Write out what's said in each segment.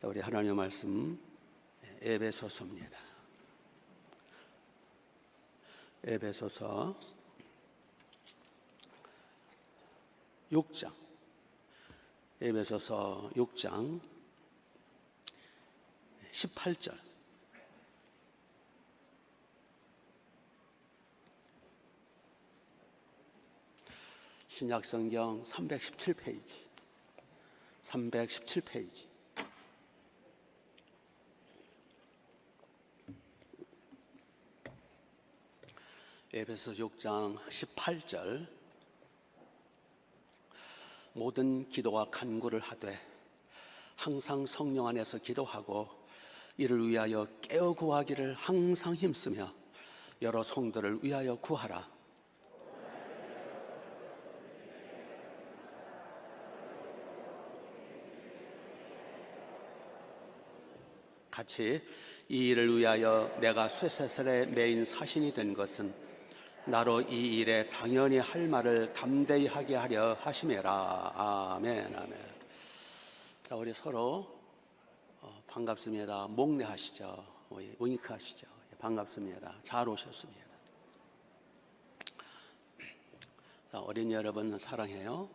우리 하나님의 말씀 에베소서입니다. 에베소서 6장, 에베소서 6장 18절. 신약성경 317페이지. 에베소 6장 18절. 모든 기도와 간구를 하되 항상 성령 안에서 기도하고 이를 위하여 깨어 구하기를 항상 힘쓰며 여러 성도를 위하여 구하라. 같이, 이 일을 위하여 내가 쇠사슬에 매인 사신이 된 것은 나로 이 일에 당연히 할 말을 담대히 하게 하려 하심이라. 아멘, 아멘. 자, 우리 서로 반갑습니다. 목례하시죠. 윙크 하시죠. 반갑습니다. 잘 오셨습니다. 자, 어린이 여러분 사랑해요.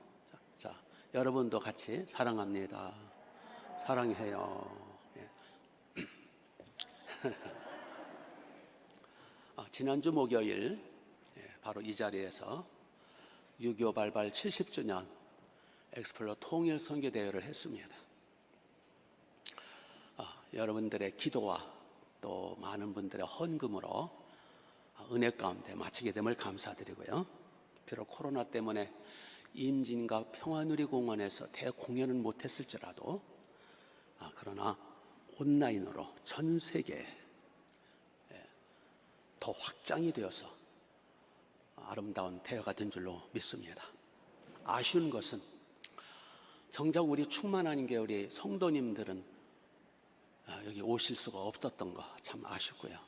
자, 여러분도 같이 사랑합니다. 사랑해요. 지난주 목요일 바로 이 자리에서 6.25 발발 70주년 엑스플로 통일 선교 대회를 했습니다. 여러분들의 기도와 또 많은 분들의 헌금으로 은혜 가운데 마치게 됨을 감사드리고요. 비록 코로나 때문에 임진과 평화누리공원에서 대공연은 못했을지라도 그러나 온라인으로 전 세계에 더 확장이 되어서 아름다운 대회가 된 줄로 믿습니다. 아쉬운 것은 정작 우리 충만한 게 우리 성도님들은 여기 오실 수가 없었던 거 참 아쉽고요.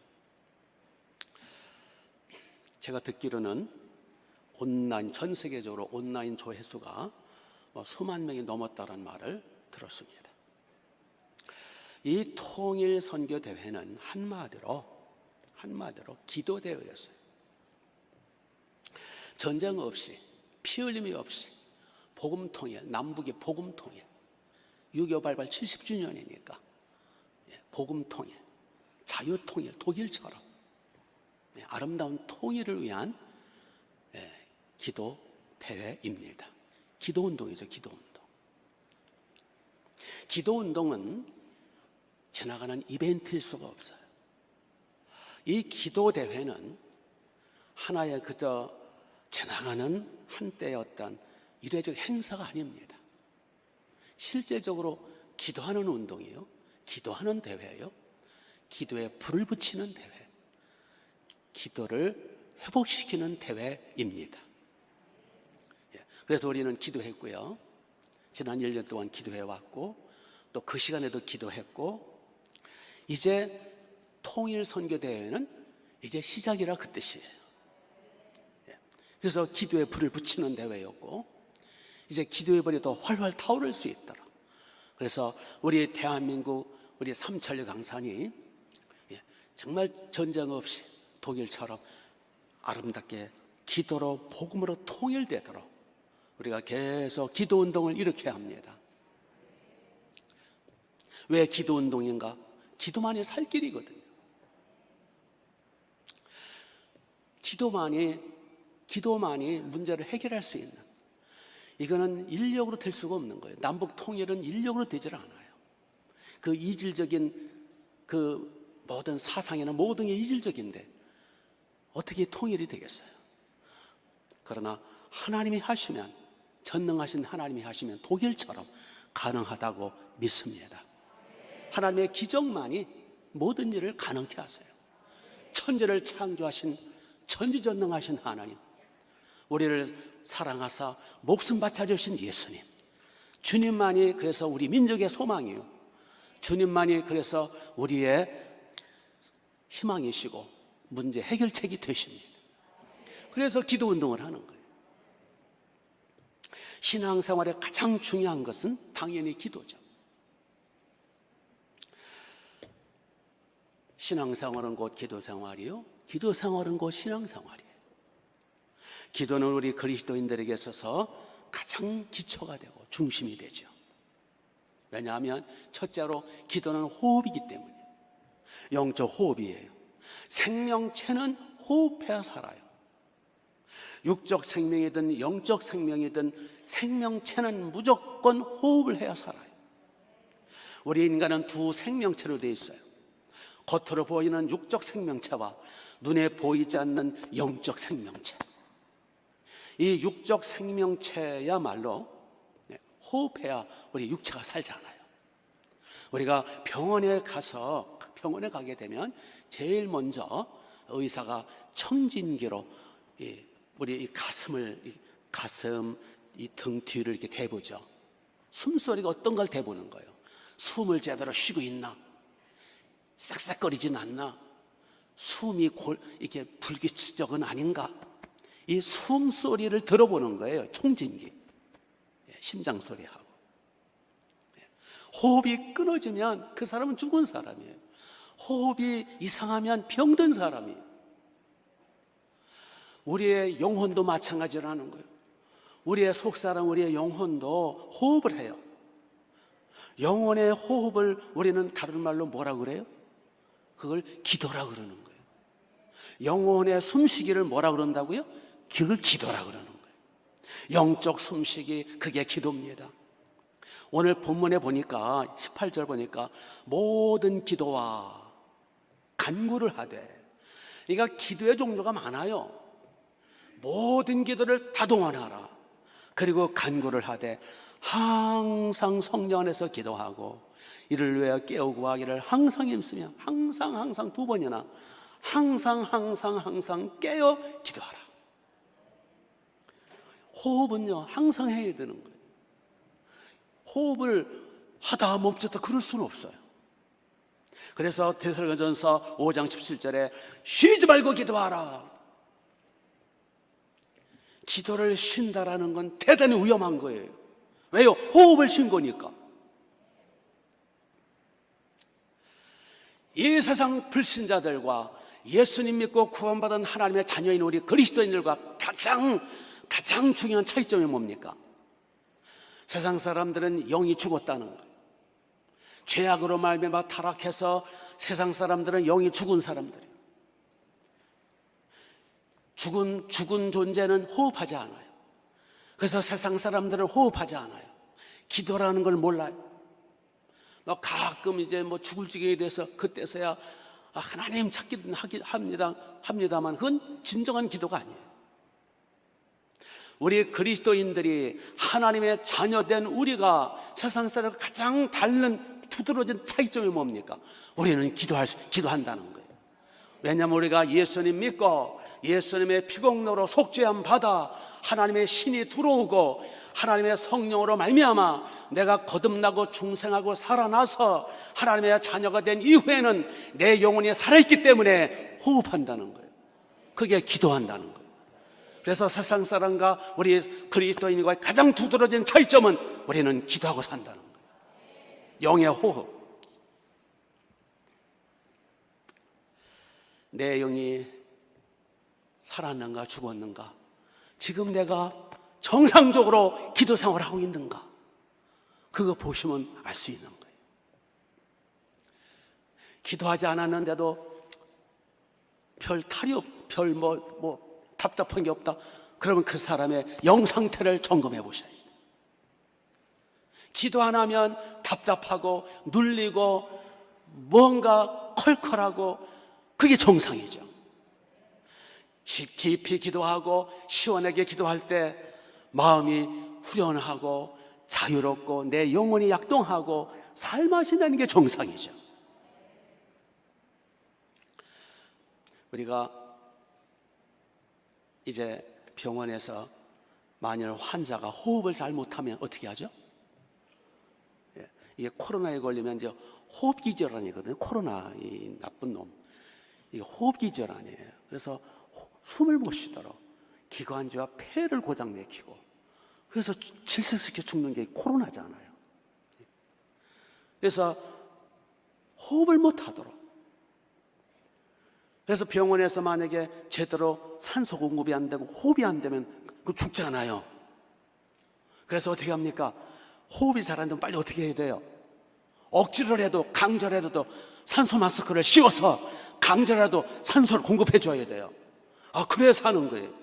제가 듣기로는 온라인, 전 세계적으로 온라인 조회수가 수만 명이 넘었다는 말을 들었습니다. 이 통일 선교 대회는 한마디로 기도 대회였어요. 전쟁 없이, 피 흘림이 없이 복음 통일, 남북의 복음 통일, 6.25 발발 70주년이니까 복음 통일, 자유 통일, 독일처럼 아름다운 통일을 위한 기도 대회입니다. 기도 운동이죠, 기도 운동. 기도 운동은 지나가는 이벤트일 수가 없어요. 이 기도 대회는 하나의 그저 지나가는 한때의 어떤 일회적 행사가 아닙니다. 실제적으로 기도하는 운동이에요. 기도하는 대회예요. 기도에 불을 붙이는 대회, 기도를 회복시키는 대회입니다. 그래서 우리는 기도했고요. 지난 1년 동안 기도해왔고 또 그 시간에도 기도했고, 이제 통일 선교 대회는 이제 시작이라 그 뜻이에요. 그래서 기도에 불을 붙이는 대회였고, 이제 기도의 불이 더 활활 타오를 수 있도록, 그래서 우리 대한민국, 우리 삼천리 강산이 정말 전쟁 없이 독일처럼 아름답게 기도로 복음으로 통일되도록 우리가 계속 기도 운동을 일으켜야 합니다. 왜 기도 운동인가? 기도만이 살 길이거든요. 기도만이 문제를 해결할 수 있는, 이거는 인력으로 될 수가 없는 거예요. 남북 통일은 인력으로 되질 않아요. 그 이질적인 그 모든 사상이나 모든 게 이질적인데 어떻게 통일이 되겠어요? 그러나 하나님이 하시면, 전능하신 하나님이 하시면 독일처럼 가능하다고 믿습니다. 하나님의 기적만이 모든 일을 가능케 하세요. 천지를 창조하신 전지전능하신 하나님, 우리를 사랑하사 목숨 바쳐주신 예수님, 주님만이 그래서 우리 민족의 소망이에요. 주님만이 그래서 우리의 희망이시고 문제 해결책이 되십니다. 그래서 기도 운동을 하는 거예요. 신앙생활에 가장 중요한 것은 당연히 기도죠. 신앙생활은 곧 기도생활이요, 기도생활은 곧 신앙생활이에요. 기도는 우리 그리스도인들에게 있어서 가장 기초가 되고 중심이 되죠. 왜냐하면 첫째로 기도는 호흡이기 때문이에요. 영적 호흡이에요. 생명체는 호흡해야 살아요. 육적 생명이든 영적 생명이든 생명체는 무조건 호흡을 해야 살아요. 우리 인간은 두 생명체로 되어 있어요. 겉으로 보이는 육적 생명체와 눈에 보이지 않는 영적 생명체. 이 육적 생명체야말로 호흡해야 우리 육체가 살잖아요. 우리가 병원에 가게 되면 제일 먼저 의사가 청진기로 우리 이 가슴, 이 등 뒤를 이렇게 대보죠. 숨소리가 어떤 걸 대보는 거예요. 숨을 제대로 쉬고 있나? 싹싹거리진 않나? 숨이 이렇게 불규칙적은 아닌가? 이 숨소리를 들어보는 거예요. 청진기. 심장 소리하고. 호흡이 끊어지면 그 사람은 죽은 사람이에요. 호흡이 이상하면 병든 사람이에요. 우리의 영혼도 마찬가지라는 거예요. 우리의 속사람, 우리의 영혼도 호흡을 해요. 영혼의 호흡을 우리는 다른 말로 뭐라 그래요? 그걸 기도라 그러는 거예요. 영혼의 숨쉬기를 뭐라 그런다고요? 그걸 기도라 그러는 거예요. 영적 숨쉬기, 그게 기도입니다. 오늘 본문에 보니까 18절 보니까 모든 기도와 간구를 하되, 그러니까 기도의 종류가 많아요. 모든 기도를 다 동원하라. 그리고 간구를 하되 항상 성령 안에서 기도하고 이를 위하여 깨우고 하기를 항상 힘쓰며, 항상 두 번이나 항상 깨어 기도하라. 호흡은요 항상 해야 되는 거예요. 호흡을 하다 멈췄다 그럴 수는 없어요. 그래서 데살로니가전서 5장 17절에 쉬지 말고 기도하라. 기도를 쉰다라는 건 대단히 위험한 거예요. 왜요? 호흡을 쉰 거니까. 이 세상 불신자들과 예수님 믿고 구원받은 하나님의 자녀인 우리 그리스도인들과 가장 중요한 차이점이 뭡니까? 세상 사람들은 영이 죽었다는 거예요. 죄악으로 말미암아 타락해서 세상 사람들은 영이 죽은 사람들이에요. 죽은 존재는 호흡하지 않아요. 그래서 세상 사람들은 호흡하지 않아요. 기도라는 걸 몰라요. 가끔 이제 죽을 지경에 대해서 그때서야 하나님 찾기는 합니다만 그건 진정한 기도가 아니에요. 우리 그리스도인들이 하나님의 자녀된 우리가 세상 사람과 가장 다른 두드러진 차이점이 뭡니까? 우리는 기도한다는 거예요. 왜냐하면 우리가 예수님 믿고 예수님의 피공로로 속죄함 받아 하나님의 신이 들어오고 하나님의 성령으로 말미암아 내가 거듭나고 중생하고 살아나서 하나님의 자녀가 된 이후에는 내 영혼이 살아있기 때문에 호흡한다는 거예요. 그게 기도한다는 거예요. 그래서 세상 사람과 우리 그리스도인과의 가장 두드러진 차이점은 우리는 기도하고 산다는 거예요. 영의 호흡. 내 영이 살았는가 죽었는가, 지금 내가 정상적으로 기도 생활을 하고 있는가, 그거 보시면 알 수 있는 거예요. 기도하지 않았는데도 별 답답한 게 없다, 그러면 그 사람의 영 상태를 점검해 보셔야 돼요. 기도 안 하면 답답하고 눌리고 뭔가 컬컬하고 그게 정상이죠. 깊이 기도하고 시원하게 기도할 때 마음이 후련하고 자유롭고 내 영혼이 약동하고 살맛이 나는 게 정상이죠. 우리가 이제 병원에서 만일 환자가 호흡을 잘 못하면 어떻게 하죠? 이게 코로나에 걸리면 이제 호흡기 질환이거든요. 코로나, 이 나쁜 놈, 이게 호흡기 질환이에요. 그래서 숨을 못 쉬도록 기관지와 폐를 고장내키고, 그래서 질색시켜 죽는 게 코로나잖아요. 그래서 호흡을 못 하도록 그래서 병원에서 만약에 제대로 산소 공급이 안 되고 호흡이 안 되면 그 죽잖아요. 그래서 어떻게 합니까? 호흡이 잘 안 되면 빨리 어떻게 해야 돼요? 억지를 해도 강제로라도 산소 마스크를 씌워서 강제라도 산소를 공급해 줘야 돼요. 그래야 사는 거예요.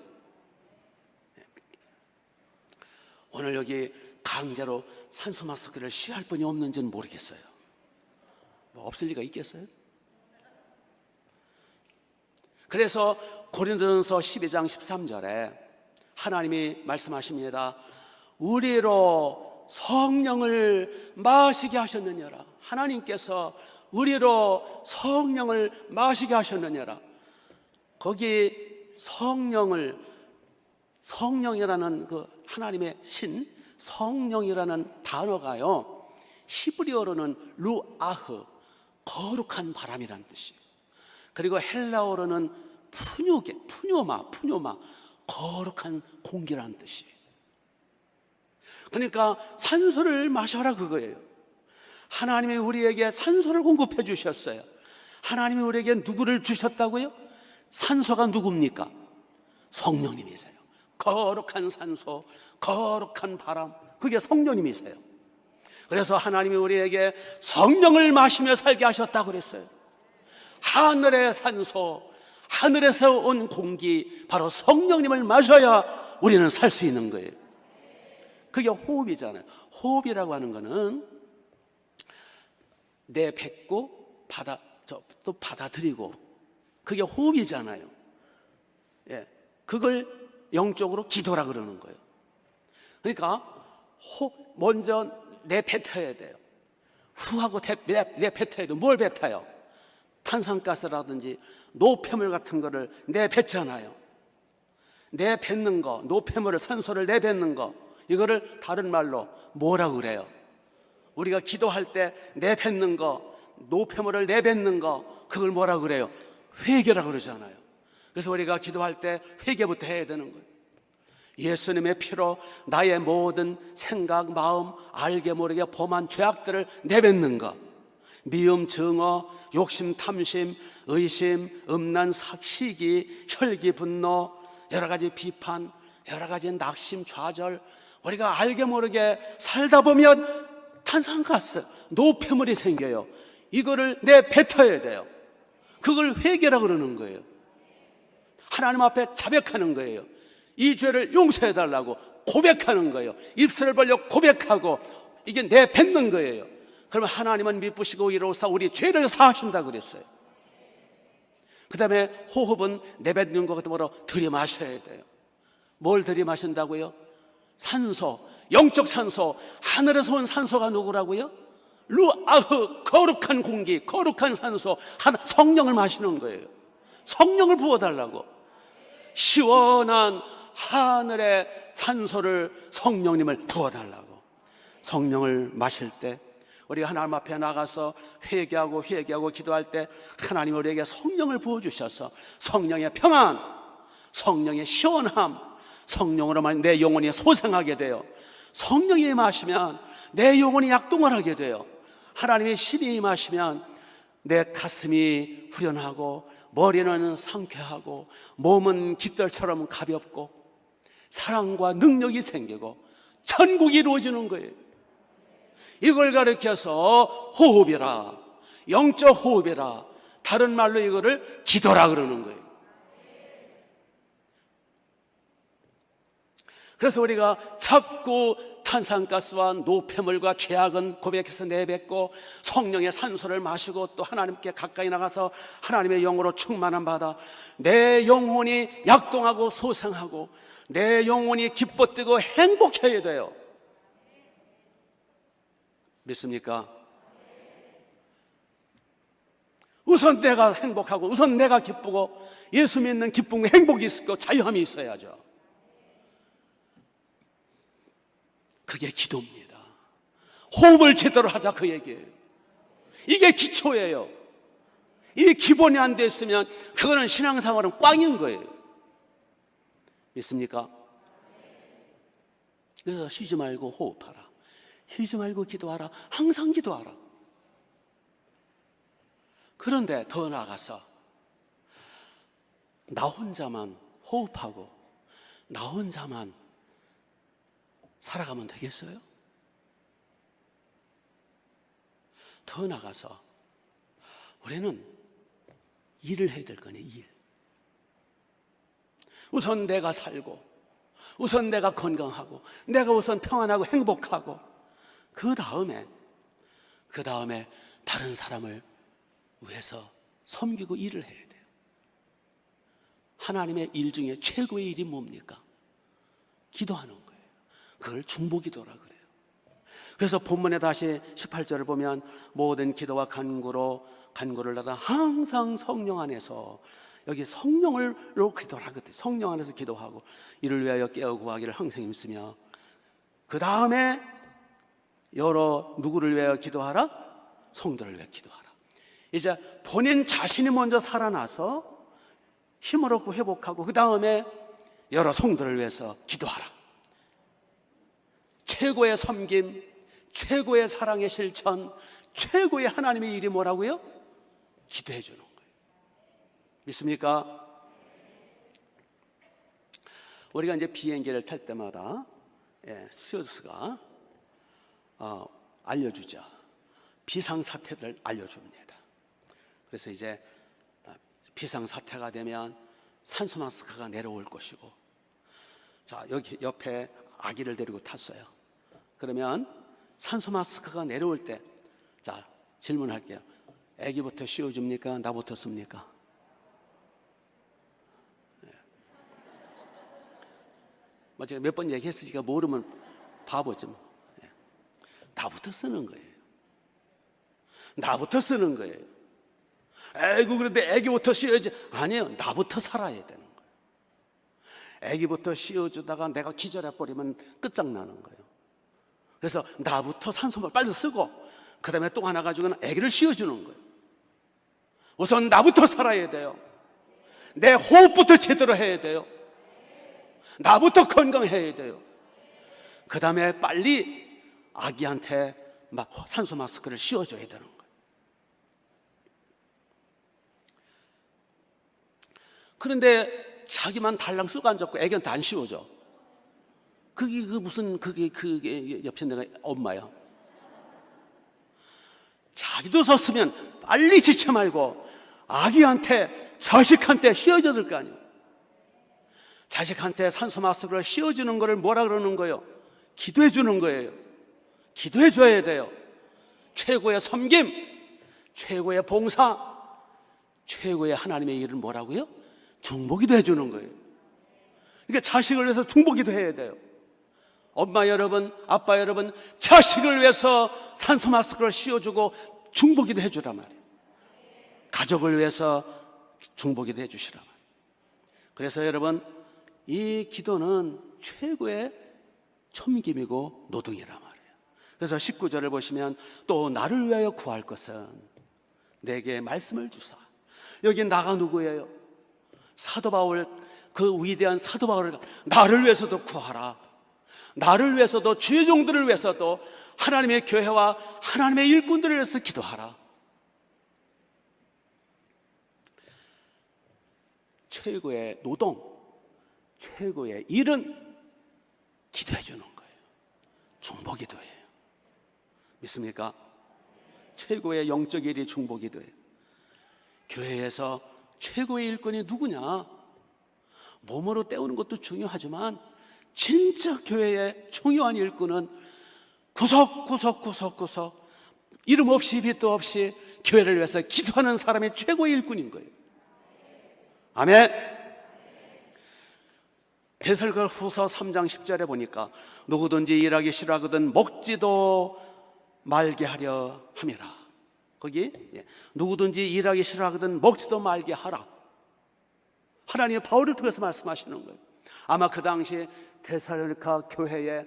오늘 여기 강제로 산소 마스크를 씌워할 분이 없는지는 모르겠어요. 없을 리가 있겠어요? 그래서 고린도전서 12장 13절에 하나님이 말씀하십니다. 우리로 성령을 마시게 하셨느냐라. 하나님께서 우리로 성령을 마시게 하셨느냐라. 거기 성령이라는 그 하나님의 신, 성령이라는 단어가요, 히브리어로는 루아흐, 거룩한 바람이라는 뜻이에요. 그리고 헬라어로는 푸뇨마, 거룩한 공기라는 뜻이에요. 그러니까 산소를 마셔라 그거예요. 하나님이 우리에게 산소를 공급해 주셨어요. 하나님이 우리에게 누구를 주셨다고요? 산소가 누굽니까? 성령님이세요. 거룩한 산소, 거룩한 바람, 그게 성령님이세요. 그래서 하나님이 우리에게 성령을 마시며 살게 하셨다고 그랬어요. 하늘의 산소, 하늘에서 온 공기, 바로 성령님을 마셔야 우리는 살 수 있는 거예요. 그게 호흡이잖아요. 호흡이라고 하는 거는 내뱉고 또 받아들이고, 그게 호흡이잖아요. 예, 그걸 영적으로 기도라 그러는 거예요. 그러니까 먼저 내뱉어야 돼요. 후하고 내뱉어야 돼요. 뭘 뱉어요? 탄산가스라든지 노폐물 같은 거를 내뱉잖아요. 내뱉는 거, 노폐물을, 산소를 내뱉는 거, 이거를 다른 말로 뭐라고 그래요? 우리가 기도할 때 내뱉는 거, 노폐물을 내뱉는 거, 그걸 뭐라고 그래요? 회개라고 그러잖아요. 그래서 우리가 기도할 때 회개부터 해야 되는 거예요. 예수님의 피로 나의 모든 생각, 마음, 알게 모르게 범한 죄악들을 내뱉는 것, 미움, 증오, 욕심, 탐심, 의심, 음란, 시기, 혈기, 분노, 여러 가지 비판, 여러 가지 낙심, 좌절, 우리가 알게 모르게 살다 보면 탄산가스, 노폐물이 생겨요. 이거를 내뱉어야 돼요. 그걸 회개라고 그러는 거예요. 하나님 앞에 자백하는 거예요. 이 죄를 용서해달라고 고백하는 거예요. 입술을 벌려 고백하고, 이게 내뱉는 거예요. 그러면 하나님은 미쁘시고 이로써 우리 죄를 사하신다고 그랬어요. 그 다음에 호흡은 내뱉는 것 같으므로 들이마셔야 돼요. 뭘 들이마신다고요? 산소, 영적 산소, 하늘에서 온 산소가 누구라고요? 루아흐, 거룩한 공기, 거룩한 산소, 성령을 마시는 거예요. 성령을 부어달라고. 시원한 하늘의 산소를, 성령님을 부어달라고. 성령을 마실 때 우리가 하나님 앞에 나가서 회개하고 기도할 때 하나님 우리에게 성령을 부어주셔서 성령의 평안, 성령의 시원함, 성령으로만 내 영혼이 소생하게 돼요. 성령이 임하시면 내 영혼이 약동을 하게 돼요. 하나님의 신이 임하시면 내 가슴이 후련하고 머리는 상쾌하고 몸은 깃털처럼 가볍고 사랑과 능력이 생기고 천국이 이루어지는 거예요. 이걸 가르쳐서 호흡이라, 영적 호흡이라, 다른 말로 이거를 기도라 그러는 거예요. 그래서 우리가 자꾸 탄산가스와 노폐물과 죄악은 고백해서 내뱉고 성령의 산소를 마시고 또 하나님께 가까이 나가서 하나님의 영으로 충만함 받아 내 영혼이 약동하고 소생하고 내 영혼이 기뻐 뛰고 행복해야 돼요. 믿습니까? 우선 내가 행복하고 우선 내가 기쁘고 예수 믿는 기쁨과 행복이 있고 자유함이 있어야죠. 그게 기도입니다. 호흡을 제대로 하자 그 얘기예요. 이게 기초예요. 이 기본이 안 됐으면 그거는 신앙생활은 꽝인 거예요. 믿습니까? 그래서 쉬지 말고 호흡하라. 쉬지 말고 기도하라. 항상 기도하라. 그런데 더 나아가서 나 혼자만 호흡하고 나 혼자만 살아가면 되겠어요? 더 나가서 우리는 일을 해야 될 거네. 일. 우선 내가 살고, 우선 내가 건강하고, 내가 우선 평안하고 행복하고, 그 다음에 다른 사람을 위해서 섬기고 일을 해야 돼요. 하나님의 일 중에 최고의 일이 뭡니까? 기도하는 거예요. 그걸 중보기도라 그래요. 그래서 본문에 다시 18절을 보면 모든 기도와 간구를 나다 항상 성령 안에서, 여기 성령으로 기도하라 그랬더니 성령 안에서 기도하고 이를 위하여 깨어 구하기를 항상 힘쓰며, 그 다음에 여러 누구를 위하여 기도하라? 성도를 위하여 기도하라. 이제 본인 자신이 먼저 살아나서 힘을 얻고 회복하고 그 다음에 여러 성도를 위해서 기도하라. 최고의 섬김, 최고의 사랑의 실천, 최고의 하나님의 일이 뭐라고요? 기도해 주는 거예요. 믿습니까? 우리가 이제 비행기를 탈 때마다 스튜어디스가 알려주죠. 비상사태를 알려줍니다. 그래서 이제 비상사태가 되면 산소 마스크가 내려올 것이고, 자, 여기 옆에 아기를 데리고 탔어요. 그러면 산소 마스크가 내려올 때, 자, 질문할게요. 아기부터 씌워줍니까? 나부터 씁니까? 뭐 제가 몇 번 얘기했으니까 모르면 바보죠. 나부터 쓰는 거예요. 나부터 쓰는 거예요. 아이고, 그런데 아기부터 씌워야지. 아니에요. 나부터 살아야 되는 거예요. 아기부터 씌워주다가 내가 기절해버리면 끝장나는 거예요. 그래서 나부터 산소를 빨리 쓰고 그 다음에 또 하나 가지고는 아기를 씌워주는 거예요. 우선 나부터 살아야 돼요. 내 호흡부터 제대로 해야 돼요. 나부터 건강해야 돼요. 그 다음에 빨리 아기한테 산소 마스크를 씌워줘야 되는 거예요. 그런데 자기만 달랑 쓰고 앉았고 애기한테 안 씌워줘. 그게 옆에 내가 엄마야. 자기도 썼으면 빨리 지체 말고 아기한테, 자식한테 씌워줘야 될 거 아니에요. 자식한테 산소 마스크를 씌워주는 거를 뭐라 그러는 거예요? 기도해 주는 거예요. 기도해 줘야 돼요. 최고의 섬김, 최고의 봉사, 최고의 하나님의 일을 뭐라고요? 중보기도 해주는 거예요. 그러니까 자식을 위해서 중보기도 해야 돼요. 엄마 여러분, 아빠 여러분, 자식을 위해서 산소 마스크를 씌워주고 중보기도 해주란 말이에요. 가족을 위해서 중보기도 해주시란 말이에요. 그래서 여러분, 이 기도는 최고의 섬김이고 노동이란 말이에요. 그래서 19절을 보시면 또 나를 위하여 구할 것은 내게 말씀을 주사. 여기 나가 누구예요? 사도 바울, 그 위대한 사도 바울을 나를 위해서도 구하라. 나를 위해서도, 주의 종들을 위해서도, 하나님의 교회와 하나님의 일꾼들을 위해서 기도하라. 최고의 노동, 최고의 일은 기도해 주는 거예요. 중보기도예요. 믿습니까? 최고의 영적 일이 중보기도예요. 교회에서 최고의 일꾼이 누구냐? 몸으로 때우는 것도 중요하지만 진짜 교회의 중요한 일꾼은 구석구석 이름 없이 빛도 없이 교회를 위해서 기도하는 사람이 최고의 일꾼인 거예요. 아멘. 데살로니가후서 3장 10절에 보니까 누구든지 일하기 싫어하거든 먹지도 말게 하려 함이라. 거기 누구든지 일하기 싫어하거든 먹지도 말게 하라. 하나님의 바울을 통해서 말씀하시는 거예요. 아마 그 당시 데살로니가 교회에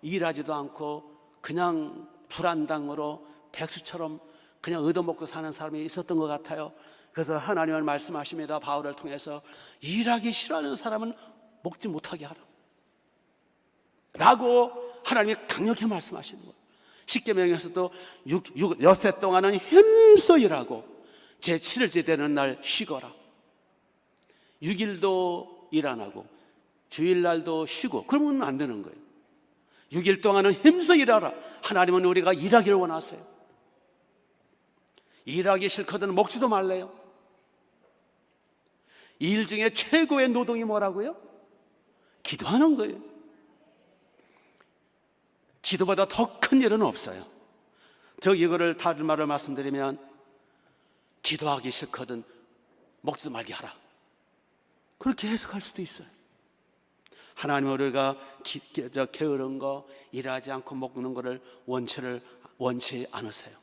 일하지도 않고 그냥 불안당으로 백수처럼 그냥 얻어먹고 사는 사람이 있었던 것 같아요. 그래서 하나님은 말씀하십니다. 바울을 통해서 일하기 싫어하는 사람은 먹지 못하게 하라 라고 하나님이 강력히 말씀하시는 거예요. 십계명에서도 엿새 동안은 힘써 일하고 제7일째 되는 날 쉬거라. 6일도 일 안 하고 주일날도 쉬고 그러면 안 되는 거예요. 6일 동안은 힘써 일하라. 하나님은 우리가 일하기를 원하세요. 일하기 싫거든 먹지도 말래요. 일 중에 최고의 노동이 뭐라고요? 기도하는 거예요. 기도보다 더 큰 일은 없어요. 이거를 다른 말을 말씀드리면, 기도하기 싫거든 먹지도 말게 하라, 그렇게 해석할 수도 있어요. 하나님은 우리가 게으른 거, 일하지 않고 먹는 거를 원치 않으세요.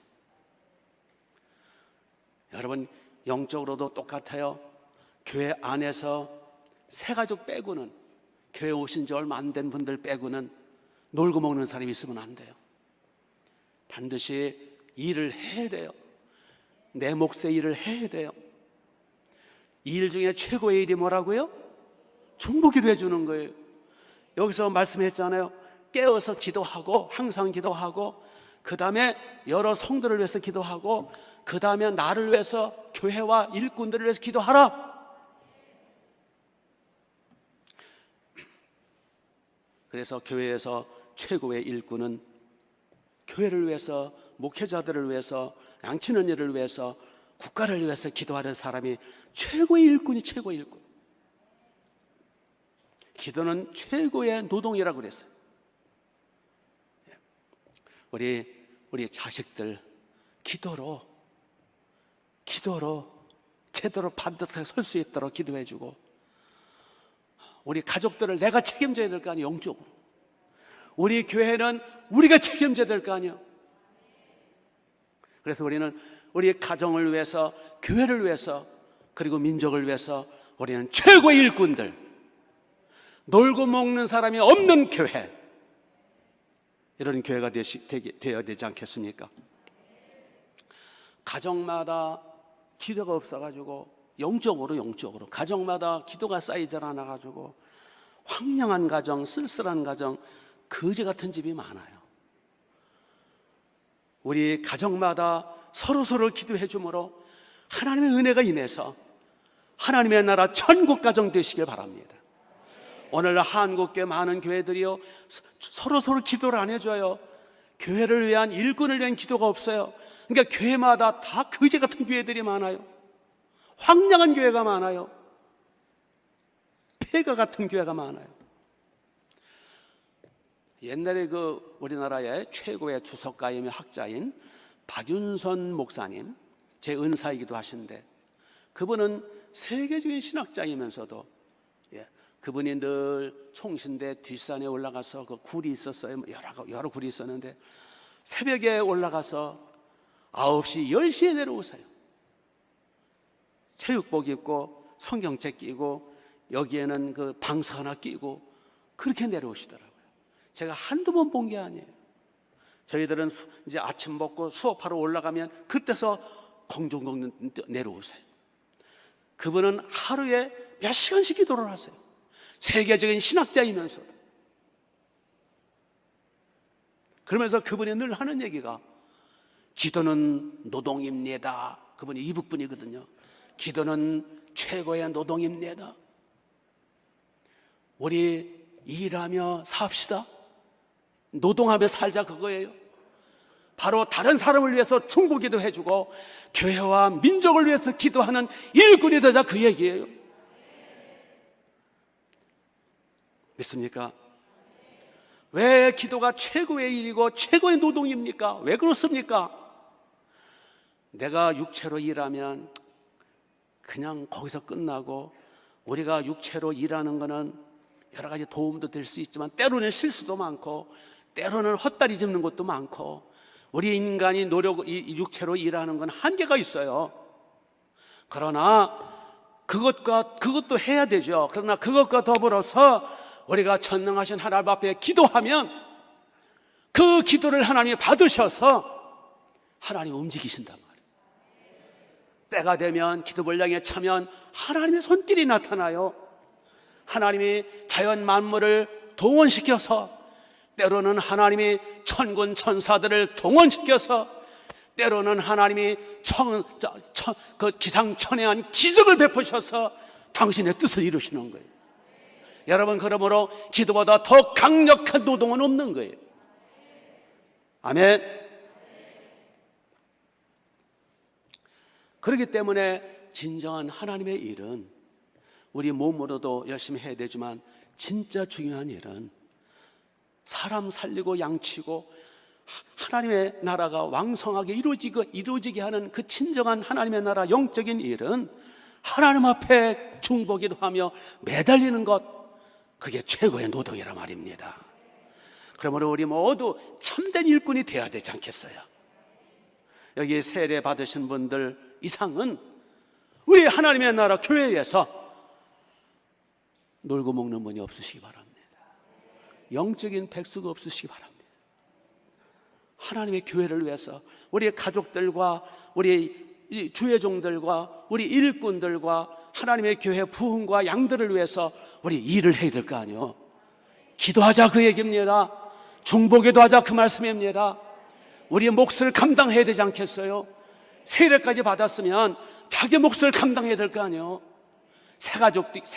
여러분, 영적으로도 똑같아요. 교회 안에서 새 가족 빼고는, 교회 오신 지 얼마 안 된 분들 빼고는 놀고 먹는 사람이 있으면 안 돼요. 반드시 일을 해야 돼요. 내 몫의 일을 해야 돼요. 일 중에 최고의 일이 뭐라고요? 중보기도 해주는 거예요. 여기서 말씀했잖아요. 깨어서 기도하고, 항상 기도하고, 그 다음에 여러 성도를 위해서 기도하고, 그 다음에 나를 위해서, 교회와 일꾼들을 위해서 기도하라. 그래서 교회에서 최고의 일꾼은 교회를 위해서, 목회자들을 위해서, 양치는 일을 위해서, 국가를 위해서 기도하는 사람이 최고의 일꾼이 최고의 일꾼. 기도는 최고의 노동이라고 그랬어요. 우리 자식들 기도로 제대로 반듯하게 설 수 있도록 기도해주고, 우리 가족들을 내가 책임져야 될 거 아니에요. 영적으로 우리 교회는 우리가 책임져야 될 거 아니에요. 그래서 우리는 우리 가정을 위해서, 교회를 위해서, 그리고 민족을 위해서 우리는 최고의 일꾼들, 놀고 먹는 사람이 없는 교회, 이런 교회가 되어야 되지 않겠습니까? 가정마다 기도가 없어가지고, 영적으로 가정마다 기도가 쌓이지 않아가지고 황량한 가정, 쓸쓸한 가정, 거지 같은 집이 많아요. 우리 가정마다 서로 기도해 주므로 하나님의 은혜가 임해서 하나님의 나라 천국 가정 되시길 바랍니다. 오늘 한국계 많은 교회들이요, 서로 기도를 안 해줘요. 교회를 위한, 일꾼을 위한 기도가 없어요. 그러니까 교회마다 다 거지 같은 교회들이 많아요. 황량한 교회가 많아요. 폐가 같은 교회가 많아요. 옛날에 우리나라의 최고의 주석가이며 학자인 박윤선 목사님, 제 은사이기도 하신데, 그분은 세계적인 신학자이면서도, 그분이 늘 총신대 뒷산에 올라가서 그 굴이 있었어요. 여러 굴이 있었는데 새벽에 올라가서 9시, 10시에 내려오세요. 체육복 입고 성경책 끼고 여기에는 그 방사 하나 끼고 그렇게 내려오시더라고요. 제가 한두 번 본 게 아니에요. 저희들은 이제 아침 먹고 수업하러 올라가면 그때서 공중공중 내려오세요. 그분은 하루에 몇 시간씩 기도를 하세요. 세계적인 신학자이면서. 그러면서 그분이 늘 하는 얘기가, 기도는 노동입니다. 그분이 이북분이거든요. 기도는 최고의 노동입니다. 우리 일하며 삽시다. 노동하며 살자, 그거예요. 바로 다른 사람을 위해서 중보기도 해주고 교회와 민족을 위해서 기도하는 일꾼이 되자, 그 얘기예요. 믿습니까? 왜 기도가 최고의 일이고 최고의 노동입니까? 왜 그렇습니까? 내가 육체로 일하면 그냥 거기서 끝나고, 우리가 육체로 일하는 거는 여러 가지 도움도 될 수 있지만 때로는 실수도 많고 때로는 헛다리 짚는 것도 많고, 우리 인간이 육체로 일하는 건 한계가 있어요. 그러나 그것도 해야 되죠. 그러나 그것과 더불어서 우리가 전능하신 하나님 앞에 기도하면 그 기도를 하나님이 받으셔서 하나님이 움직이신단 말이에요. 때가 되면, 기도 분량에 차면 하나님의 손길이 나타나요. 하나님이 자연 만물을 동원시켜서, 때로는 하나님이 천군 천사들을 동원시켜서, 때로는 하나님이 기상천외한 기적을 베푸셔서 당신의 뜻을 이루시는 거예요. 여러분, 그러므로 기도보다 더 강력한 노동은 없는 거예요. 아멘. 그렇기 때문에 진정한 하나님의 일은 우리 몸으로도 열심히 해야 되지만 진짜 중요한 일은 사람 살리고 양치고 하나님의 나라가 왕성하게 이루어지게 하는 그 진정한 하나님의 나라 영적인 일은 하나님 앞에 중보기도 하며 매달리는 것, 그게 최고의 노동이라 말입니다. 그러므로 우리 모두 참된 일꾼이 되어야 되지 않겠어요? 여기 세례 받으신 분들 이상은 우리 하나님의 나라 교회에서 놀고 먹는 분이 없으시기 바랍니다. 영적인 백수가 없으시기 바랍니다. 하나님의 교회를 위해서 우리 가족들과 우리 주회종들과 우리 일꾼들과 하나님의 교회 부흥과 양들을 위해서 우리 일을 해야 될 거 아니에요. 기도하자, 그 얘기입니다. 중보기도 하자, 그 말씀입니다. 우리의 몫을 감당해야 되지 않겠어요? 세례까지 받았으면 자기 몫을 감당해야 될 거 아니에요. 새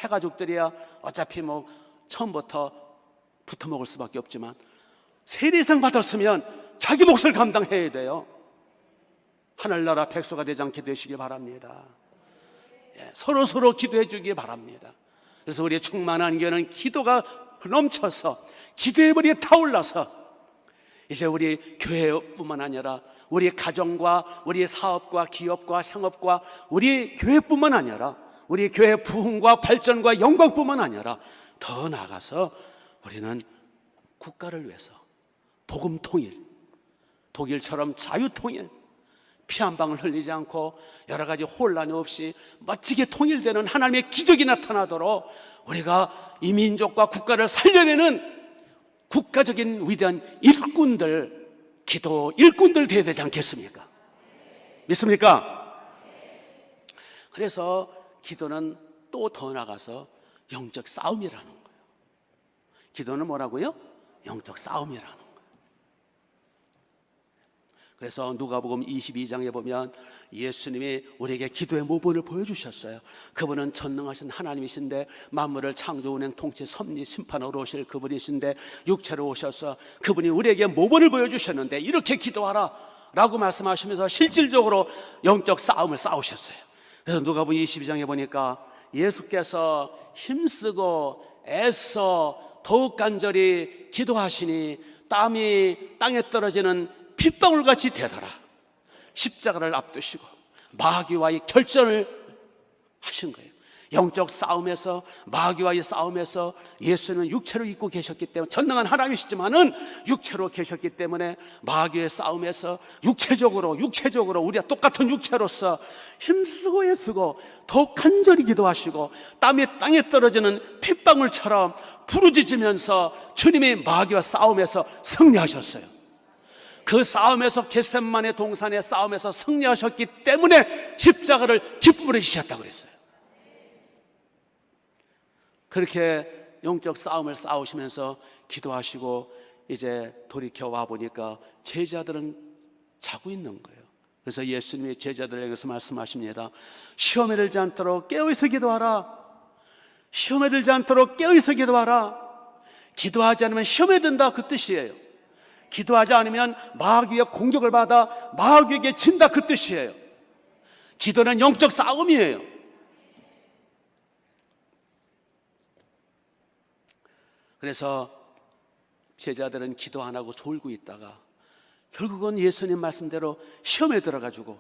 가족들이야 어차피 뭐 처음부터 붙어 먹을 수밖에 없지만 세례 이상 받았으면 자기 몫을 감당해야 돼요. 하늘나라 백성가 되지 않게 되시기 바랍니다. 서로 기도해 주기 바랍니다. 그래서 우리의 충만한 교회는 기도가 넘쳐서 기도의 물이 타올라서 이제 우리 교회뿐만 아니라 우리 가정과 우리 사업과 기업과 상업과 우리 교회뿐만 아니라 우리 교회 부흥과 발전과 영광뿐만 아니라 더 나아가서 우리는 국가를 위해서 복음 통일, 독일처럼 자유 통일, 피 한 방울 흘리지 않고 여러 가지 혼란이 없이 멋지게 통일되는 하나님의 기적이 나타나도록 우리가 이 민족과 국가를 살려내는 국가적인 위대한 일꾼들, 기도 일꾼들 되어야 되지 않겠습니까? 믿습니까? 그래서 기도는 또 더 나가서 영적 싸움이라는 거예요. 기도는 뭐라고요? 영적 싸움이라는 거예요. 그래서 누가복음 22장에 보면 예수님이 우리에게 기도의 모본을 보여주셨어요. 그분은 전능하신 하나님이신데 만물을 창조, 운행, 통치, 섭리, 심판으로 오실 그분이신데 육체로 오셔서 그분이 우리에게 모본을 보여주셨는데 이렇게 기도하라 라고 말씀하시면서 실질적으로 영적 싸움을 싸우셨어요. 그래서 누가복음 22장에 보니까 예수께서 힘쓰고 애써 더욱 간절히 기도하시니 땀이 땅에 떨어지는 핏방울같이 되더라. 십자가를 앞두시고 마귀와의 결전을 하신 거예요. 영적 싸움에서, 마귀와의 싸움에서 예수는 육체로 입고 계셨기 때문에, 전능한 하나님이시지만은 육체로 계셨기 때문에 마귀의 싸움에서 육체적으로 우리가 똑같은 육체로서 힘쓰고 애쓰고 더욱 간절히 기도하시고 땀이 땅에 떨어지는 핏방울처럼 부르짖으면서 주님의 마귀와 싸움에서 승리하셨어요. 그 싸움에서, 겟세마네 동산의 싸움에서 승리하셨기 때문에 십자가를 기쁨으로 지셨다고 그랬어요. 그렇게 영적 싸움을 싸우시면서 기도하시고 이제 돌이켜 와 보니까 제자들은 자고 있는 거예요. 그래서 예수님이 제자들에게서 말씀하십니다. 시험에 들지 않도록 깨어있어 기도하라. 시험에 들지 않도록 깨어있어 기도하라. 기도하지 않으면 시험에 든다, 그 뜻이에요. 기도하지 않으면 마귀의 공격을 받아 마귀에게 진다, 그 뜻이에요. 기도는 영적 싸움이에요. 그래서 제자들은 기도 안 하고 졸고 있다가 결국은 예수님 말씀대로 시험에 들어가지고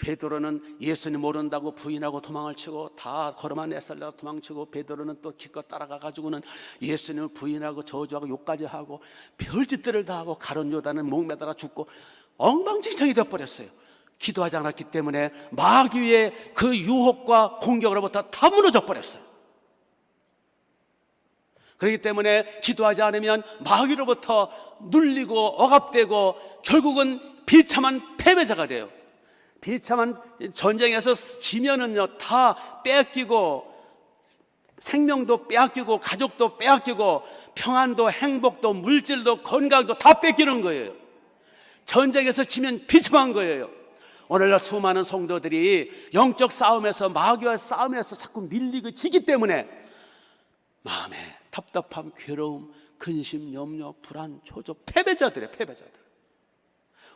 베드로는 예수님 모른다고 부인하고 도망을 치고 다 걸음만 내살려고 도망치고 베드로는 또 기껏 따라가가지고는 예수님을 부인하고 저주하고 욕까지 하고 별짓들을 다 하고 가룟 요단은 목매달아 죽고 엉망진창이 되어버렸어요. 기도하지 않았기 때문에 마귀의 그 유혹과 공격으로부터 다 무너져 버렸어요. 그렇기 때문에 기도하지 않으면 마귀로부터 눌리고 억압되고 결국은 비참한 패배자가 돼요. 비참한 전쟁에서 지면은요 다 빼앗기고 생명도 빼앗기고 가족도 빼앗기고 평안도 행복도 물질도 건강도 다 뺏기는 거예요. 전쟁에서 지면 비참한 거예요. 오늘날 수많은 성도들이 영적 싸움에서, 마귀와 싸움에서 자꾸 밀리고 지기 때문에 마음에 답답함, 괴로움, 근심, 염려, 불안, 초조, 패배자들이에요. 패배자들.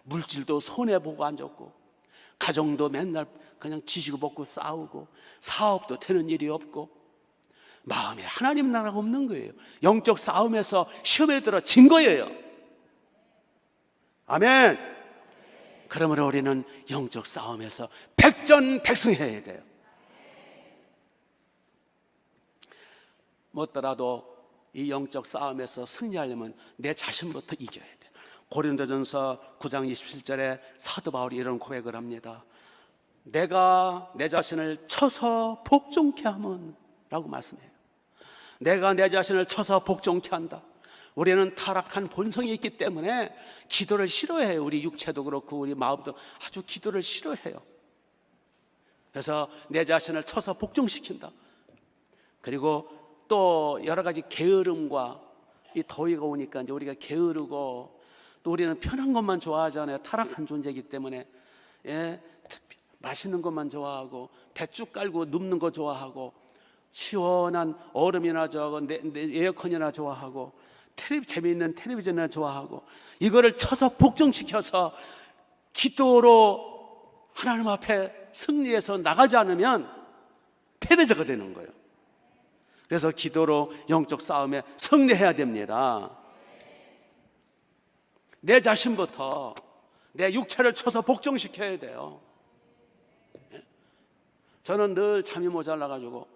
물질도 손해보고 앉았고, 가정도 맨날 그냥 지지고 볶고 싸우고, 사업도 되는 일이 없고, 마음에 하나님 나라가 없는 거예요. 영적 싸움에서 시험에 들어 진 거예요. 아멘. 그러므로 우리는 영적 싸움에서 백전백승해야 돼요. 뭐더라도 이 영적 싸움에서 승리하려면 내 자신부터 이겨야 돼요. 고린도전서 9장 27절에 사도 바울이 이런 고백을 합니다. 내가 내 자신을 쳐서 복종케 하면 라고 말씀해요. 내가 내 자신을 쳐서 복종케 한다. 우리는 타락한 본성이 있기 때문에 기도를 싫어해요. 우리 육체도 그렇고 우리 마음도 아주 기도를 싫어해요. 그래서 내 자신을 쳐서 복종시킨다. 그리고 또 여러 가지 게으름과 이 더위가 오니까 이제 우리가 게으르고, 또 우리는 편한 것만 좋아하잖아요. 타락한 존재이기 때문에. 맛있는 것만 좋아하고, 뱃쭉 깔고 눕는 거 좋아하고, 시원한 얼음이나 좋아하고, 에어컨이나 좋아하고, 재미있는 텔레비전이나 좋아하고, 이거를 쳐서 복종시켜서 기도로 하나님 앞에 승리해서 나가지 않으면 패배자가 되는 거예요. 그래서 기도로 영적 싸움에 승리해야 됩니다. 내 자신부터 내 육체를 쳐서 복종시켜야 돼요. 저는 늘 잠이 모자라가지고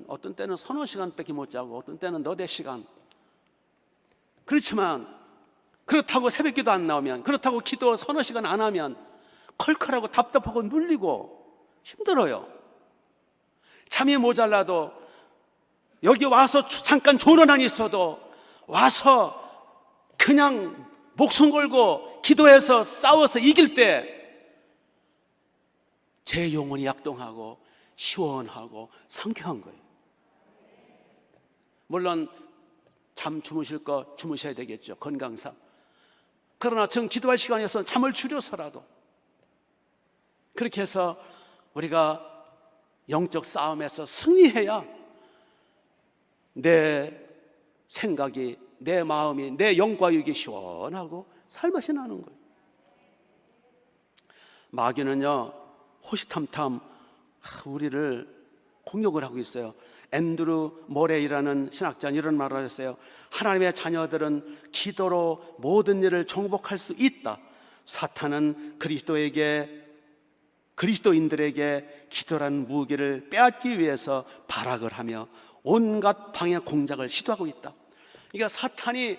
어떤 때는 서너 시간밖에 못 자고, 어떤 때는 너댓 시간. 그렇지만 그렇다고 새벽기도 안 나오면, 그렇다고 기도 서너 시간 안 하면 컬컬하고 답답하고 눌리고 힘들어요. 잠이 모자라도 여기 와서 잠깐 조론만 있어도 와서 그냥 목숨 걸고 기도해서 싸워서 이길 때 제 영혼이 약동하고 시원하고 상쾌한 거예요. 물론 잠 주무실 거 주무셔야 되겠죠, 건강상. 그러나 전 기도할 시간에서는 잠을 줄여서라도 그렇게 해서 우리가 영적 싸움에서 승리해야 내 생각이, 내 마음이, 내 영과 육이 시원하고 살맛이 나는 거예요. 마귀는요, 호시탐탐 우리를 공격을 하고 있어요. 앤드루 모레이라는 신학자는 이런 말을 하셨어요. 하나님의 자녀들은 기도로 모든 일을 정복할 수 있다. 사탄은 그리스도인들에게 기도라는 무기를 빼앗기 위해서 발악을 하며 온갖 방해 공작을 시도하고 있다. 그러니까 사탄이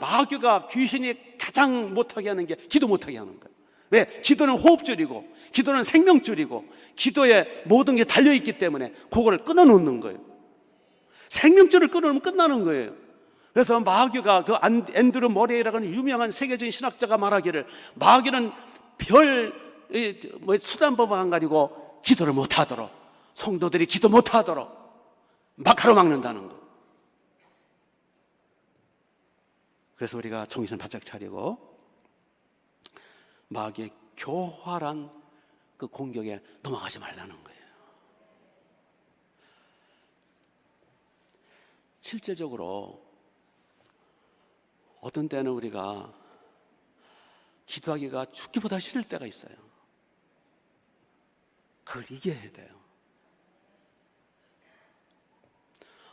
마귀가, 귀신이 가장 못하게 하는 게 기도 못하게 하는 거예요. 왜? 기도는 호흡줄이고, 기도는 생명줄이고, 기도에 모든 게 달려있기 때문에 그거를 끊어놓는 거예요. 생명줄을 끊어놓으면 끝나는 거예요. 그래서 마귀가, 그 앤드루 모레이라는 유명한 세계적인 신학자가 말하기를, 마귀는 수단법을 안 가지고 기도를 못하도록, 성도들이 기도 못하도록 막 가로막는다는 거. 그래서 우리가 정신을 바짝 차리고 마귀의 교활한 그 공격에 넘어가지 말라는 거예요. 실제적으로 어떤 때는 우리가 기도하기가 죽기보다 싫을 때가 있어요. 그걸 이겨야 돼요.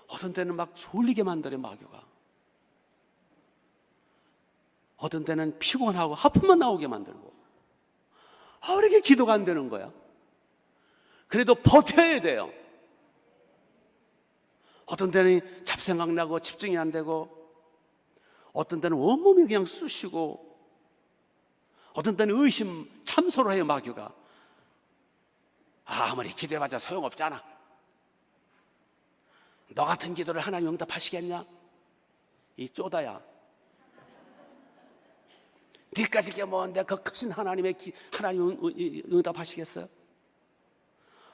어떤 때는 막 졸리게 만들어요, 마귀가. 어떤 때는 피곤하고 하품만 나오게 만들고. 왜 이렇게 기도가 안 되는 거야? 그래도 버텨야 돼요. 어떤 때는 잡생각 나고 집중이 안 되고, 어떤 때는 온몸이 그냥 쑤시고, 어떤 때는 의심 참소를 해요, 마귀가. 아무리 기도해봤자 소용없잖아. 너 같은 기도를 하나님 응답하시겠냐? 이 쪼다야. 니까지 게 뭔데 그 크신 하나님 응답하시겠어요?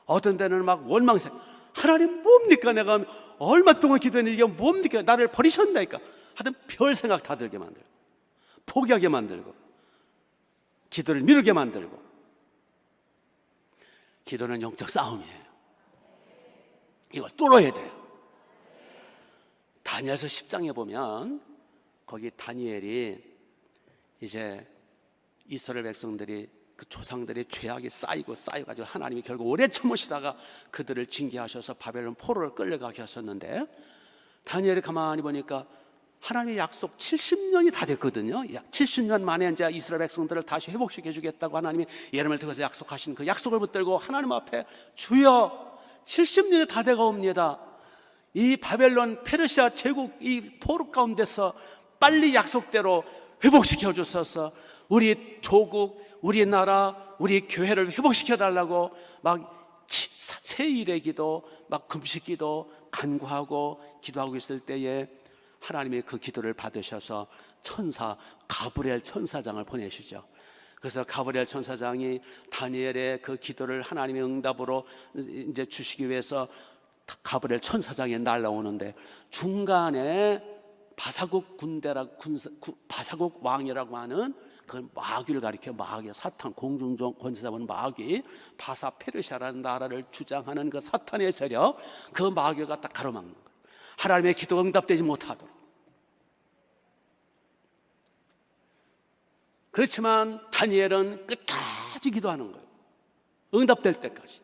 어떤 때는 막 원망생, 하나님 뭡니까? 내가 얼마 동안 기도했는데 이게 뭡니까? 나를 버리셨나니까. 하여튼 별 생각 다 들게 만들고, 포기하게 만들고. 기도를 미루게 만들고. 기도는 영적 싸움이에요. 이걸 뚫어야 돼요. 다니엘서 10장에 보면 거기 다니엘이 이제 이스라엘 백성들이 그 조상들의 죄악이 쌓여가지고 하나님이 결국 오래 참으시다가 그들을 징계하셔서 바벨론 포로를 끌려가게 하셨는데, 다니엘이 가만히 보니까 하나님의 약속 70년이 다 됐거든요. 약 70년 만에 이제 이스라엘 백성들을 다시 회복시켜 주겠다고 하나님이 예레미야를 통해서 약속하신 그 약속을 붙들고 하나님 앞에, 주여 70년이 다 돼가옵니다. 이 바벨론 페르시아 제국 이 포로 가운데서 빨리 약속대로 회복시켜 주셔서 우리 조국, 우리 나라, 우리 교회를 회복시켜 달라고 막 세일의 기도, 막 금식 기도, 간구하고 기도하고 있을 때에 하나님의 그 기도를 받으셔서 천사 가브리엘 천사장을 보내시죠. 그래서 가브리엘 천사장이 다니엘의 그 기도를 하나님의 응답으로 이제 주시기 위해서 가브리엘 천사장이 날라오는데, 중간에 바사국 바사국 왕이라고 하는 그 마귀를 가리켜, 마귀, 사탄, 공중전 권세 잡은 마귀, 바사 페르시아라는 나라를 주장하는 그 사탄의 세력, 그 마귀가 딱 가로막는 거예요. 하나님의 기도가 응답되지 못하도록. 그렇지만 다니엘은 끝까지 기도하는 거예요. 응답될 때까지.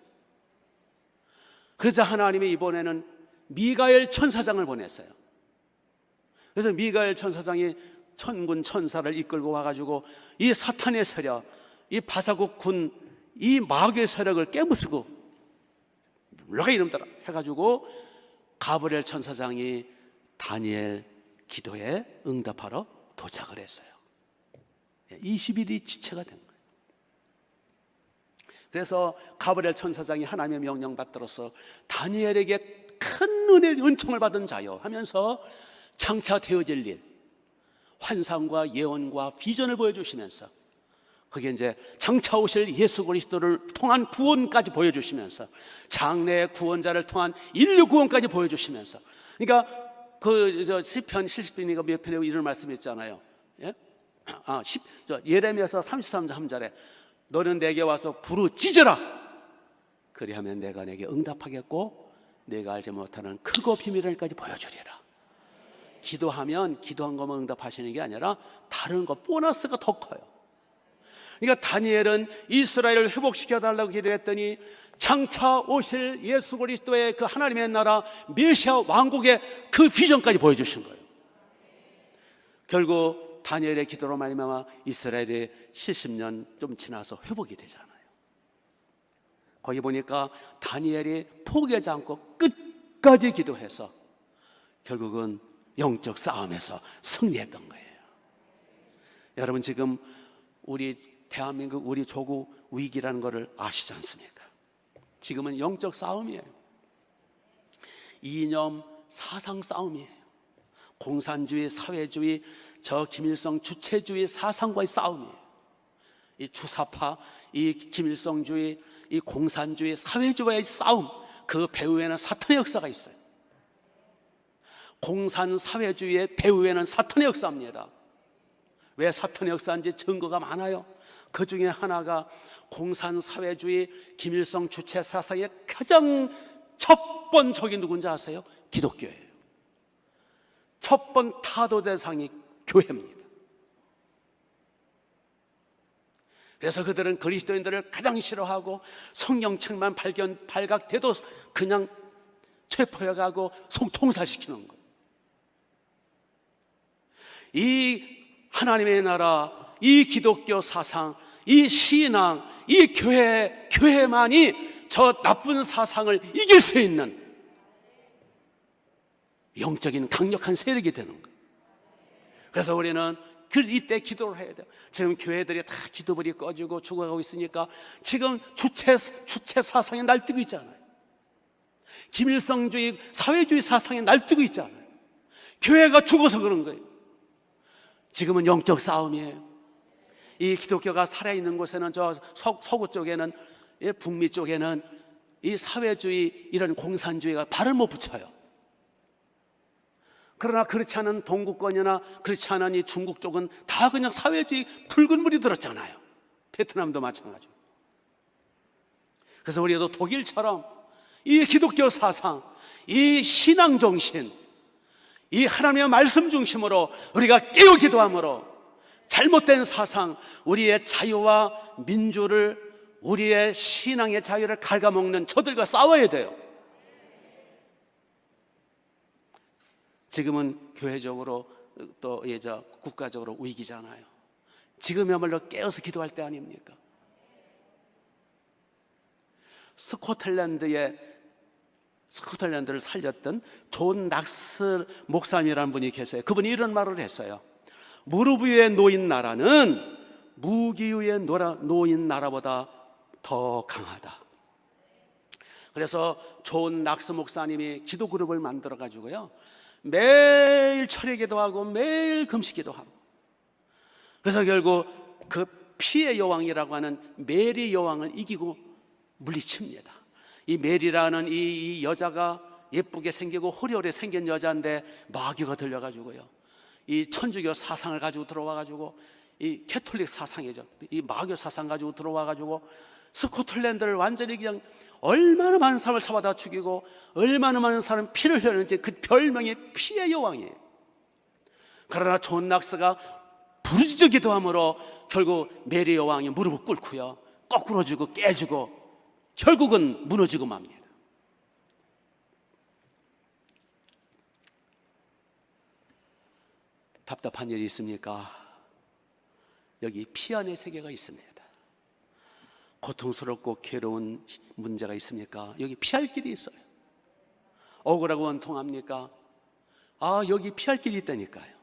그러자 하나님이 이번에는 미가엘 천사장을 보냈어요. 그래서 미가엘 천사장이 천군 천사를 이끌고 와가지고 이 사탄의 세력, 이 바사국 군, 이 마귀의 세력을 깨부수고 물러가 이름따라 해가지고 가브리엘 천사장이 다니엘 기도에 응답하러 도착을 했어요. 20일이 지체가 된 거예요. 그래서 가브리엘 천사장이 하나님의 명령 받들어서 다니엘에게 큰 은총을 받은 자요 하면서 장차 되어질 일, 환상과 예언과 비전을 보여주시면서, 그게 이제 장차 오실 예수 그리스도를 통한 구원까지 보여주시면서, 장래의 구원자를 통한 인류 구원까지 보여주시면서, 그러니까 그 시편 70편이가 몇 편에 이런 말씀이 있잖아요. 예? 예레미야서 33장 너는 내게 와서 부르짖으라, 그리하면 내가 내게 응답하겠고 내가 알지 못하는 크고 비밀한 일까지 보여주리라. 기도하면 기도한 것만 응답하시는 게 아니라 다른 것, 보너스가 더 커요. 그러니까 다니엘은 이스라엘을 회복시켜 달라고 기도했더니 장차 오실 예수 그리스도의 그 하나님의 나라 메시아 왕국의 그 비전까지 보여주신 거예요. 결국 다니엘의 기도로 말미암아 이스라엘이 70년 좀 지나서 회복이 되잖아요. 거기 보니까 다니엘이 포기하지 않고 끝까지 기도해서 결국은 영적 싸움에서 승리했던 거예요. 여러분, 지금 우리 대한민국, 우리 조국 위기라는 것을 아시지 않습니까? 지금은 영적 싸움이에요. 이념, 사상 싸움이에요. 공산주의, 사회주의, 저 김일성 주체주의 사상과의 싸움이에요. 이 주사파, 이 김일성주의, 이 공산주의, 사회주의와의 싸움, 그 배후에는 사탄의 역사가 있어요. 공산 사회주의의 배후에는 사탄의 역사입니다. 왜 사탄의 역사인지 증거가 많아요. 그 중에 하나가 공산 사회주의, 김일성 주체 사상의 가장 첫 번적이 누군지 아세요? 기독교예요. 첫 번 타도 대상이 교회입니다. 그래서 그들은 그리스도인들을 가장 싫어하고 성경책만 발각돼도 그냥 체포해가고 총살시키는 거예요. 이 하나님의 나라, 이 기독교 사상, 이 신앙, 이 교회만이 저 나쁜 사상을 이길 수 있는 영적인 강력한 세력이 되는 거예요. 그래서 우리는 이때 기도를 해야 돼요. 지금 교회들이 다 기도불이 꺼지고 죽어가고 있으니까 지금 주체 사상이 날뛰고 있잖아요. 김일성주의, 사회주의 사상이 날뛰고 있잖아요. 교회가 죽어서 그런 거예요. 지금은 영적 싸움이에요. 이 기독교가 살아있는 곳에는 저 서구 쪽에는, 북미 쪽에는 이 사회주의, 이런 공산주의가 발을 못 붙여요. 그러나 그렇지 않은 동구권이나 그렇지 않은 이 중국 쪽은 다 그냥 사회주의 붉은 물이 들었잖아요. 베트남도 마찬가지고. 그래서 우리도 독일처럼 이 기독교 사상, 이 신앙 정신, 이 하나님의 말씀 중심으로 우리가 깨어 기도함으로 잘못된 사상, 우리의 자유와 민주를, 우리의 신앙의 자유를 갉아먹는 저들과 싸워야 돼요. 지금은 교회적으로 또 국가적으로 위기잖아요. 지금이야말로 깨어서 기도할 때 아닙니까? 스코틀랜드를 살렸던 존 낙스 목사님이라는 분이 계세요. 그분이 이런 말을 했어요. 무릎 위에 놓인 나라는 무기 위에 놓인 나라보다 더 강하다. 그래서 존 낙스 목사님이 기도 그룹을 만들어 가지고요, 매일 철회 기도하고 매일 금식 기도하고, 그래서 결국 그 피의 여왕이라고 하는 메리 여왕을 이기고 물리칩니다. 이 메리라는 이 여자가 예쁘게 생기고 호리호리 생긴 여자인데 마귀가 들려가지고요, 이 천주교 사상을 가지고 들어와가지고, 이 캐톨릭 사상이죠, 이 마귀 사상 가지고 들어와가지고 스코틀랜드를 완전히 그냥 얼마나 많은 사람을 잡아다 죽이고 얼마나 많은 사람 피를 흘렸는지, 그 별명이 피의 여왕이에요. 그러나 존 낙스가 부르짖어 기도함으로 결국 메리 여왕이 무릎을 꿇고요, 거꾸로지고 깨지고 결국은 무너지고 맙니다. 답답한 일이 있습니까? 여기 피안의 세계가 있습니다. 고통스럽고 괴로운 문제가 있습니까? 여기 피할 길이 있어요. 억울하고 원통합니까? 여기 피할 길이 있다니까요.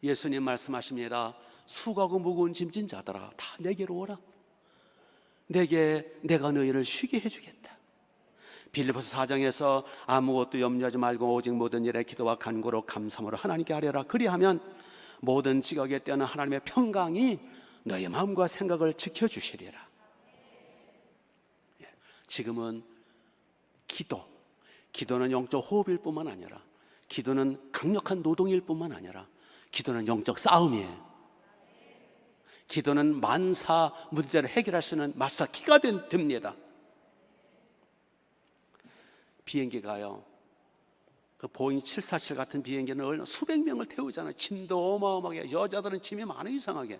예수님 말씀하십니다. 수고하고 무거운 짐진 자들아, 다 내게로 오라. 내가 너희를 쉬게 해주겠다. 빌립보서 4장에서 아무것도 염려하지 말고 오직 모든 일에 기도와 간구로 감사함으로 하나님께 아뢰라. 그리하면 모든 지각에 뛰어난 하나님의 평강이 너의 마음과 생각을 지켜주시리라. 지금은 기도는 영적 호흡일 뿐만 아니라, 기도는 강력한 노동일 뿐만 아니라, 기도는 영적 싸움이에요. 기도는 만사 문제를 해결할 수 있는 마스터 키가 됩니다. 비행기가요, 그 보잉 747 같은 비행기는 수백 명을 태우잖아요. 짐도 어마어마하게, 여자들은 짐이 많아 이상하게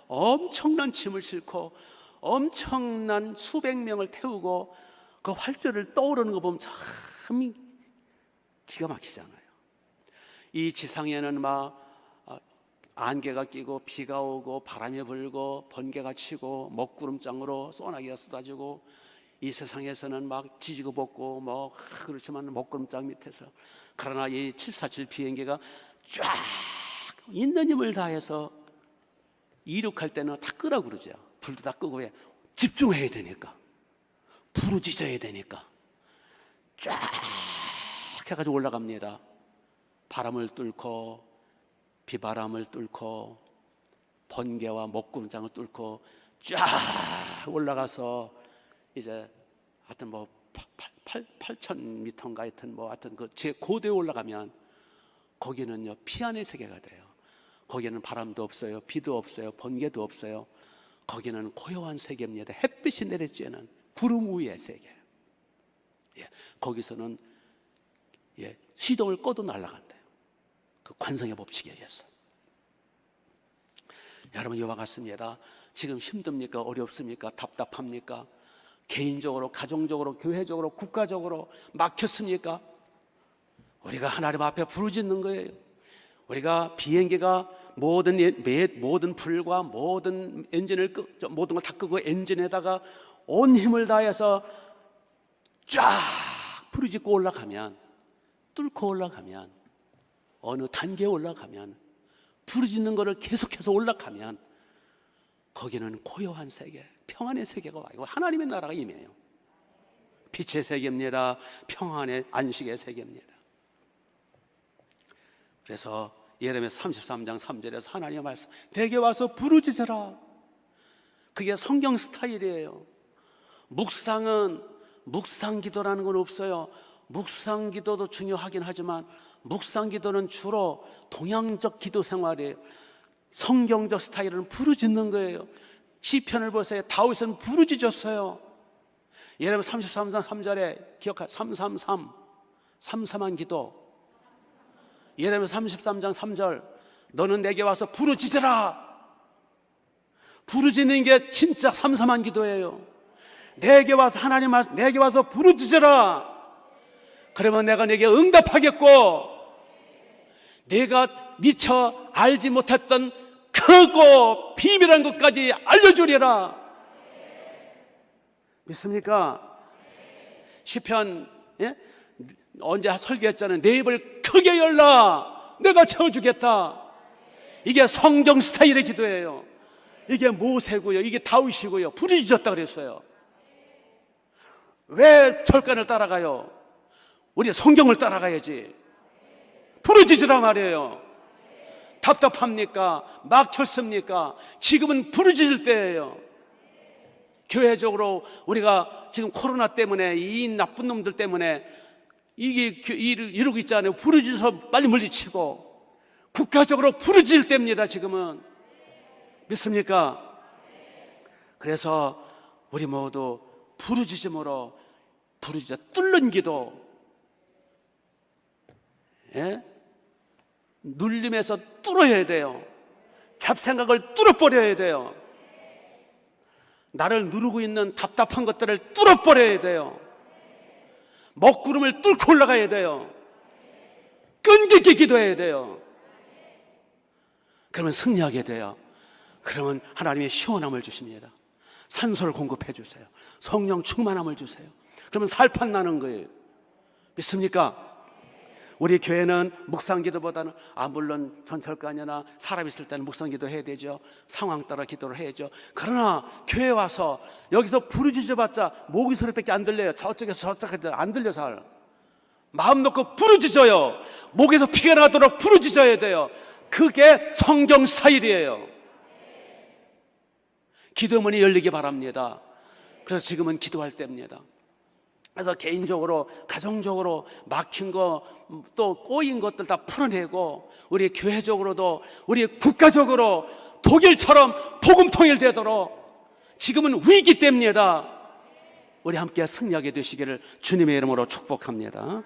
엄청난 짐을 싣고 엄청난 수백 명을 태우고 그 활주를 떠오르는 거 보면 참 기가 막히잖아요. 이 지상에는 막 안개가 끼고 비가 오고 바람이 불고 번개가 치고 먹구름장으로 소나기가 쏟아지고, 이 세상에서는 막 지지고 볶고 뭐 그렇지만 먹구름장 밑에서, 그러나 이 747 비행기가 쫙 있는 힘을 다해서 이륙할 때는 다 끄라고 그러죠. 불도 다 끄고, 왜? 집중해야 되니까, 부르짖어야 되니까 쫙 해가지고 올라갑니다. 바람을 뚫고 비바람을 뚫고 번개와 먹구름장을 뚫고 쫙 올라가서 이제 하여튼 뭐 8,000m인가 하여튼 뭐 하여튼 그 제 고도에 올라가면 거기는요 피안의 세계가 돼요. 거기는 바람도 없어요, 비도 없어요, 번개도 없어요. 거기는 고요한 세계입니다. 햇빛이 내리쬐는 구름 위의 세계. 거기서는 시동을 꺼도 날아간대요. 그 관성의 법칙에 의해서. 여러분, 이와 같습니다. 지금 힘듭니까? 어렵습니까? 답답합니까? 개인적으로, 가정적으로, 교회적으로, 국가적으로 막혔습니까? 우리가 하나님 앞에 부르짖는 거예요. 우리가 비행기가 모든 불과 모든 모든 걸 다 끄고 엔진에다가 온 힘을 다해서 쫙 부르짖고 올라가면, 뚫고 올라가면, 어느 단계에 올라가면, 부르짖는 것을 계속해서 올라가면 거기는 고요한 세계, 평안의 세계가 와요. 하나님의 나라가 임해요. 빛의 세계입니다. 평안의 안식의 세계입니다. 그래서 예레미야 33장 3절에서 하나님의 말씀, 내게 와서 부르짖어라. 그게 성경 스타일이에요. 묵상 기도라는 건 없어요. 묵상 기도도 중요하긴 하지만 묵상 기도는 주로 동양적 기도 생활이에요. 성경적 스타일은 부르짖는 거예요. 시편을 보세요. 다윗은 부르짖었어요. 예레미야 33장 3절에 기억하 333 삼삼한 기도. 예레미야 33장 3절 너는 내게 와서 부르짖으라. 부르짖는 게 진짜 삼삼한 기도예요. 내게 와서 하나님 내게 와서 부르짖으라. 그러면 내가 내게 응답하겠고 내가 미처 알지 못했던 크고 비밀한 것까지 알려주리라. 믿습니까? 시편 언제 설교했잖아요. 내 입을 크게 열라. 내가 채워주겠다. 이게 성경 스타일의 기도예요. 이게 모세고요. 이게 다윗이고요. 부르짖었다 그랬어요. 왜 절간을 따라가요? 우리 성경을 따라가야지. 부르짖으라 말이에요. 답답합니까? 막혔습니까? 지금은 부르짖을 때예요. 교회적으로 우리가 지금 코로나 때문에 이 나쁜 놈들 때문에 이게 이러고 있잖아요. 부르짖어서 빨리 물리치고 국가적으로 부르짖을 때입니다. 지금은. 믿습니까? 그래서 우리 모두 부르짖음으로 부르짖어 뚫는 기도, 눌림에서 뚫어야 돼요. 잡생각을 뚫어버려야 돼요. 나를 누르고 있는 답답한 것들을 뚫어버려야 돼요. 먹구름을 뚫고 올라가야 돼요. 끈기있게 기도해야 돼요. 그러면 승리하게 돼요. 그러면 하나님이 시원함을 주십니다. 산소를 공급해 주세요. 성령 충만함을 주세요. 그러면 살판 나는 거예요. 믿습니까? 우리 교회는 묵상기도보다는 물론 전철관이나 사람 있을 때는 묵상기도 해야 되죠. 상황 따라 기도를 해야죠. 그러나 교회 와서 여기서 부르짖어봤자 모기 소리밖에 안 들려요. 저쪽에서 저쪽에서 안 들려 잘. 마음 놓고 부르짖어요. 목에서 피가 나도록 부르짖어야 돼요. 그게 성경 스타일이에요. 기도문이 열리기 바랍니다. 그래서 지금은 기도할 때입니다. 그래서 개인적으로 가정적으로 막힌 거 또 꼬인 것들 다 풀어내고 우리 교회적으로도 우리 국가적으로 독일처럼 복음 통일되도록 지금은 위기 때입니다. 우리 함께 승리하게 되시기를 주님의 이름으로 축복합니다.